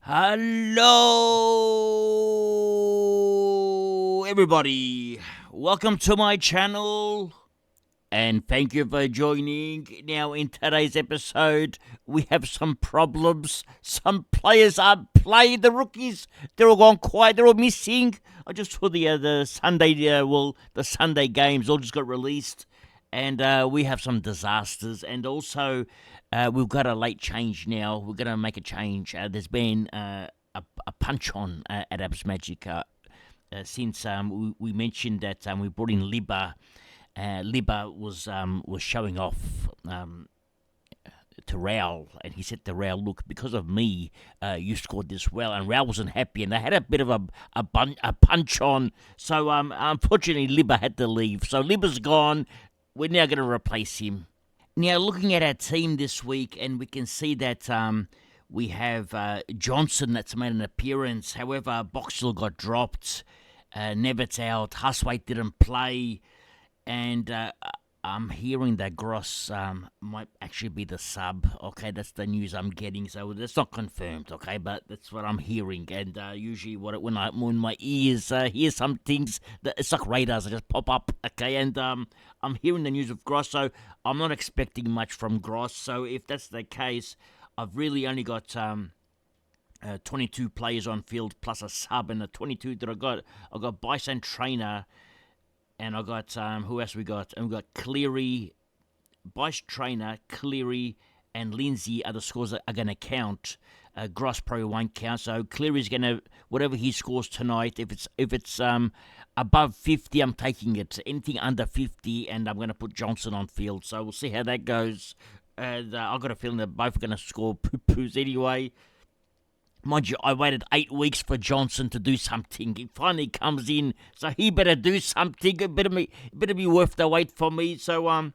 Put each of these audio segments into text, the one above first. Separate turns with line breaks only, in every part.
Hello, everybody. Welcome to my channel, and thank you for joining. Now, in today's episode, we have some problems. Some players aren't playing. The rookies, they're all gone quiet. They're all missing. I just saw the Sunday games all just got released, and we have some disasters, and also we've got a late change now. We're going to make a change. There's been a punch on at Abs Magic since we mentioned that we brought in Liba. Liba was showing off to Raul, and he said to Raul, "Look, because of me, you scored this well." And Raul wasn't happy, and they had a bit of a punch on. So unfortunately, Liba had to leave. So Liba's gone. We're now going to replace him. Now, looking at our team this week, and we can see that we have Johnson that's made an appearance. However, Boxall got dropped. Nevitt's out. Huswaite didn't play. And I'm hearing that Gross might actually be the sub. Okay, that's the news I'm getting. So that's not confirmed. Okay, but that's what I'm hearing. And usually, when my ears hear some things, it's like radars that just pop up. Okay, and I'm hearing the news of Gross. So I'm not expecting much from Gross. So if that's the case, I've really only got 22 players on field plus a sub, and the 22 that I got Bison Trainer. And I got, who else we got? And we got Cleary, Bice Trainer, Cleary, and Lindsay are the scores that are going to count. Gross probably won't count. So Cleary's going to, whatever he scores tonight, if it's above 50, I'm taking it. Anything under 50, and I'm going to put Johnson on field. So we'll see how that goes. And I've got a feeling they're both going to score poo-poos anyway. Mind you, I waited 8 weeks for Johnson to do something. He finally comes in, so he better do something. It better be worth the wait for me. So,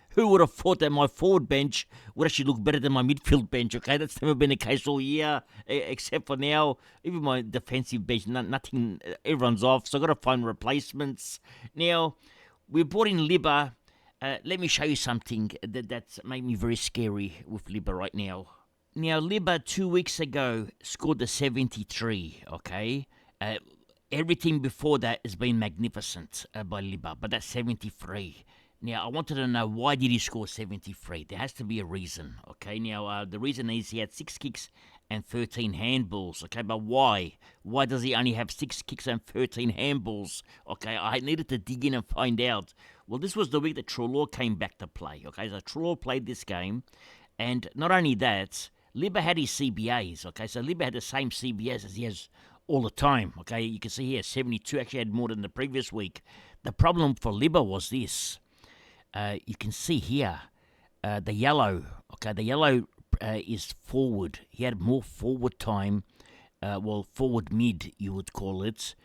who would have thought that my forward bench would actually look better than my midfield bench? Okay, that's never been the case all year, except for now. Even my defensive bench, nothing. Everyone's off, so I've got to find replacements. Now, we brought in Liba. Let me show you something that's made me very scary with Liba right now. Now, Liba 2 weeks ago scored the 73, okay? Everything before that has been magnificent by Liba, but that's 73. Now, I wanted to know, why did he score 73? There has to be a reason, okay? Now, the reason is he had 6 kicks and 13 handballs, okay? But why? Why does he only have 6 kicks and 13 handballs? Okay, I needed to dig in and find out. Well, this was the week that Trelaw came back to play, okay? So Trelaw played this game, and not only that, Liba had his CBAs, okay? So Liba had the same CBAs as he has all the time, okay? You can see here, 72, actually had more than the previous week. The problem for Liba was this. You can see here, the yellow, okay? The yellow is forward. He had more forward time, forward mid, you would call it.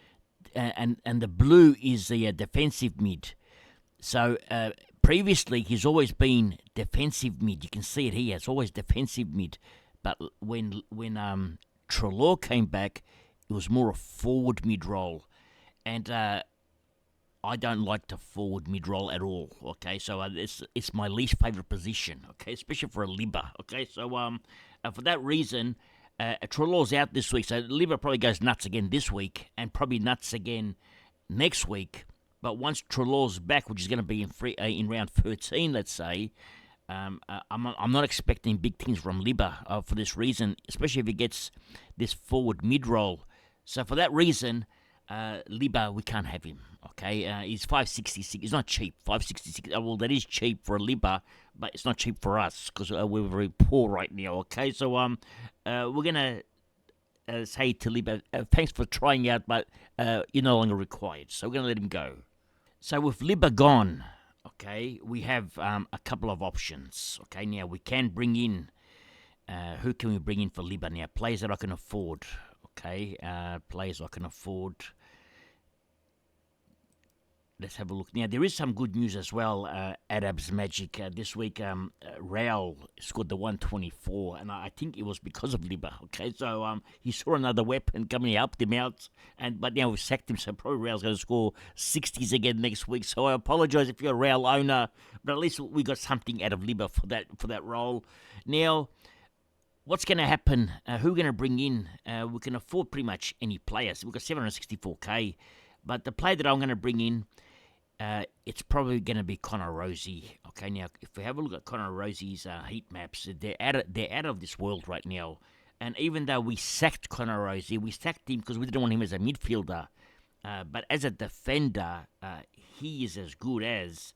And the blue is the defensive mid. So, previously, he's always been defensive mid. You can see it here. It's always defensive mid. But when Trelaw came back, it was more a forward mid role. And I don't like the forward mid role at all. Okay, so it's my least favorite position. Okay, especially for a Liba. Okay, so for that reason, Trelaw's out this week. So Liba probably goes nuts again this week, and probably nuts again next week. But once Trelaw's back, which is going to be in round 13, let's say, I'm not expecting big things from Liba for this reason, especially if he gets this forward mid-roll. So for that reason, Liba, we can't have him, okay? He's 566. He's not cheap, 566. Well, that is cheap for a Liba, but it's not cheap for us because we're very poor right now, okay? So we're going to say to Liba, thanks for trying out, but you're no longer required. So we're going to let him go. So with Liba gone, okay, we have a couple of options. Okay, now we can bring in, who can we bring in for Liba now? Players that I can afford. Okay, players I can afford. Let's have a look. Now, there is some good news as well at Abs Magic. This week, Raul scored the 124, and I think it was because of Liba. Okay, so he saw another weapon coming, he helped him out, but now we've sacked him, so probably Raul's going to score 60s again next week. So I apologise if you're a Raul owner, but at least we got something out of Liba for that role. Now, what's going to happen? Who we're going to bring in? We can afford pretty much any players. We've got 764k, but the player that I'm going to bring in, it's probably going to be Connor Rozee. Okay, now if we have a look at Connor Rosee's heat maps, they're out of this world right now. And even though we sacked Connor Rozee, we sacked him because we didn't want him as a midfielder. But as a defender, he is as good as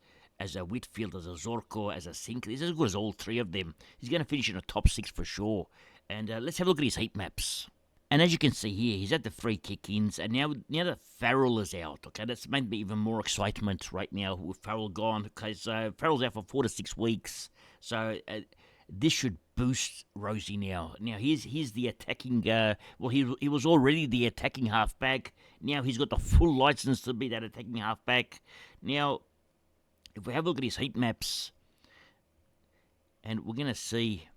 a Whitfield, as a Zorko, as a Sinclair. He's as good as all three of them. He's going to finish in the top 6 for sure. And let's have a look at his heat maps. And as you can see here, he's at the free kick-ins, and now that Farrell is out, okay, that's made me even more excitement right now with Farrell gone, because Farrell's out for 4 to 6 weeks. So this should boost Rozee now. Now he's the attacking. He was already the attacking halfback. Now he's got the full license to be that attacking halfback. Now, if we have a look at his heat maps, and we're gonna see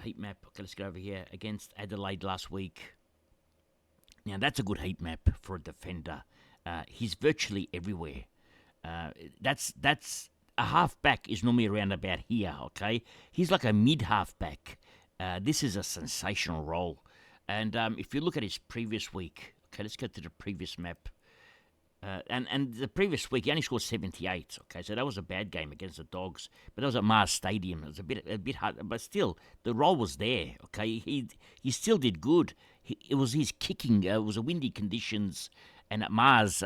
heat map. Okay, let's go over here against Adelaide last week. Now that's a good heat map for a defender. He's virtually everywhere. That's a halfback is normally around about here. Okay, he's like a mid halfback. This is a sensational role. And if you look at his previous week, okay, let's go to the previous map. And the previous week he only scored 78. Okay, so that was a bad game against the Dogs, but that was at Mars Stadium. It was a bit hard, but still the role was there. Okay, he still did good. It was his kicking. It was a windy conditions, and at Mars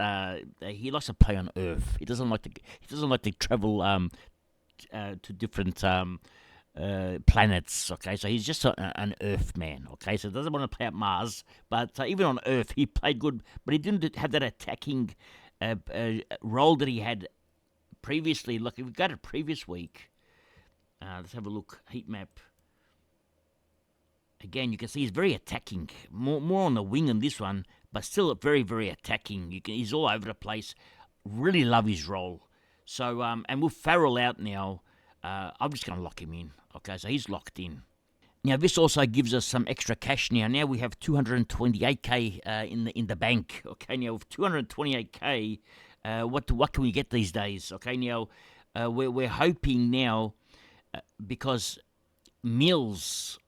he likes to play on Earth. He doesn't like to travel to different planets. Okay, so he's just an Earth man. Okay, so he doesn't want to play at Mars, but even on Earth he played good, but he didn't have that attacking role that he had previously. Look, if we go to previous week, let's have a look. Heat map. Again, you can see he's very attacking, more on the wing in this one, but still very, very attacking. He's all over the place. Really love his role. So, and with Farrell out now, I'm just going to lock him in. Okay, so he's locked in. Now, this also gives us some extra cash now. Now we have 228k in the bank. Okay, now with 228k, what can we get these days? Okay, now we're hoping now because Mills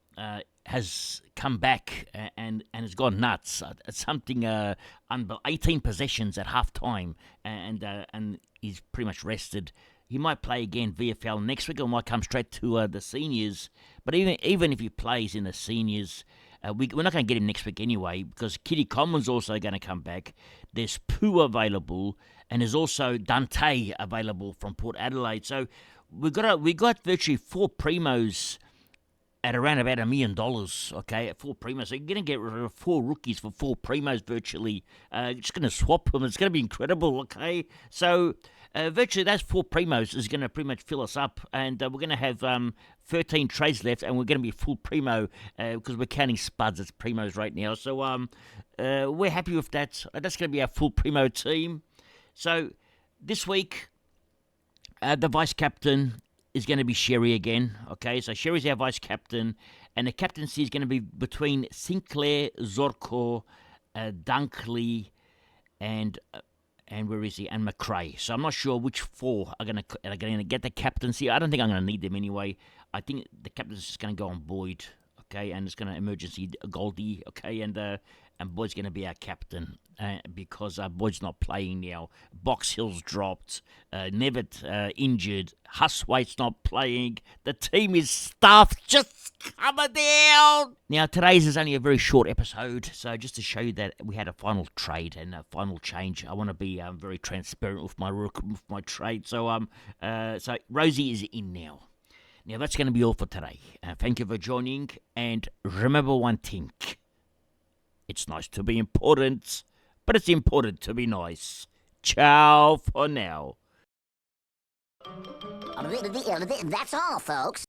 has come back and has gone nuts. It's something 18 possessions at half time, and he's pretty much rested. He might play again VFL next week, or might come straight to the seniors. But even if he plays in the seniors, we're not going to get him next week anyway, because Kitty Common's also going to come back. There's Pooh available, and there's also Dante available from Port Adelaide. So we got virtually 4 primos at around about $1 million, okay, at 4 primos. So you're going to get rid of 4 rookies for 4 primos virtually. Just going to swap them. It's going to be incredible, okay? So virtually those 4 primos is going to pretty much fill us up, and we're going to have 13 trades left, and we're going to be full primo because we're counting Spuds as primos right now. So we're happy with that. That's going to be our full primo team. So this week, the vice captain is going to be Sherry again. Okay, so Sherry's our vice captain, and the captaincy is going to be between Sinclair, Zorko, Dunkley, and where is he? And McRae. So I'm not sure which 4 are going to get the captaincy. I don't think I'm going to need them anyway. I think the captain's just going to go on Boyd. Okay, and it's going to emergency Goldie. Okay, and Boyd's going to be our captain because Boyd's not playing now. Box Hill's dropped. Nevitt injured. Huswaite's not playing. The team is stuffed. Just coming down. Now, today's is only a very short episode, so just to show you that we had a final trade and a final change, I want to be very transparent with my trade. So Rozee is in now. Now, that's going to be all for today. Thank you for joining, and remember one thing. It's nice to be important, but it's important to be nice. Ciao for now.
That's all, folks.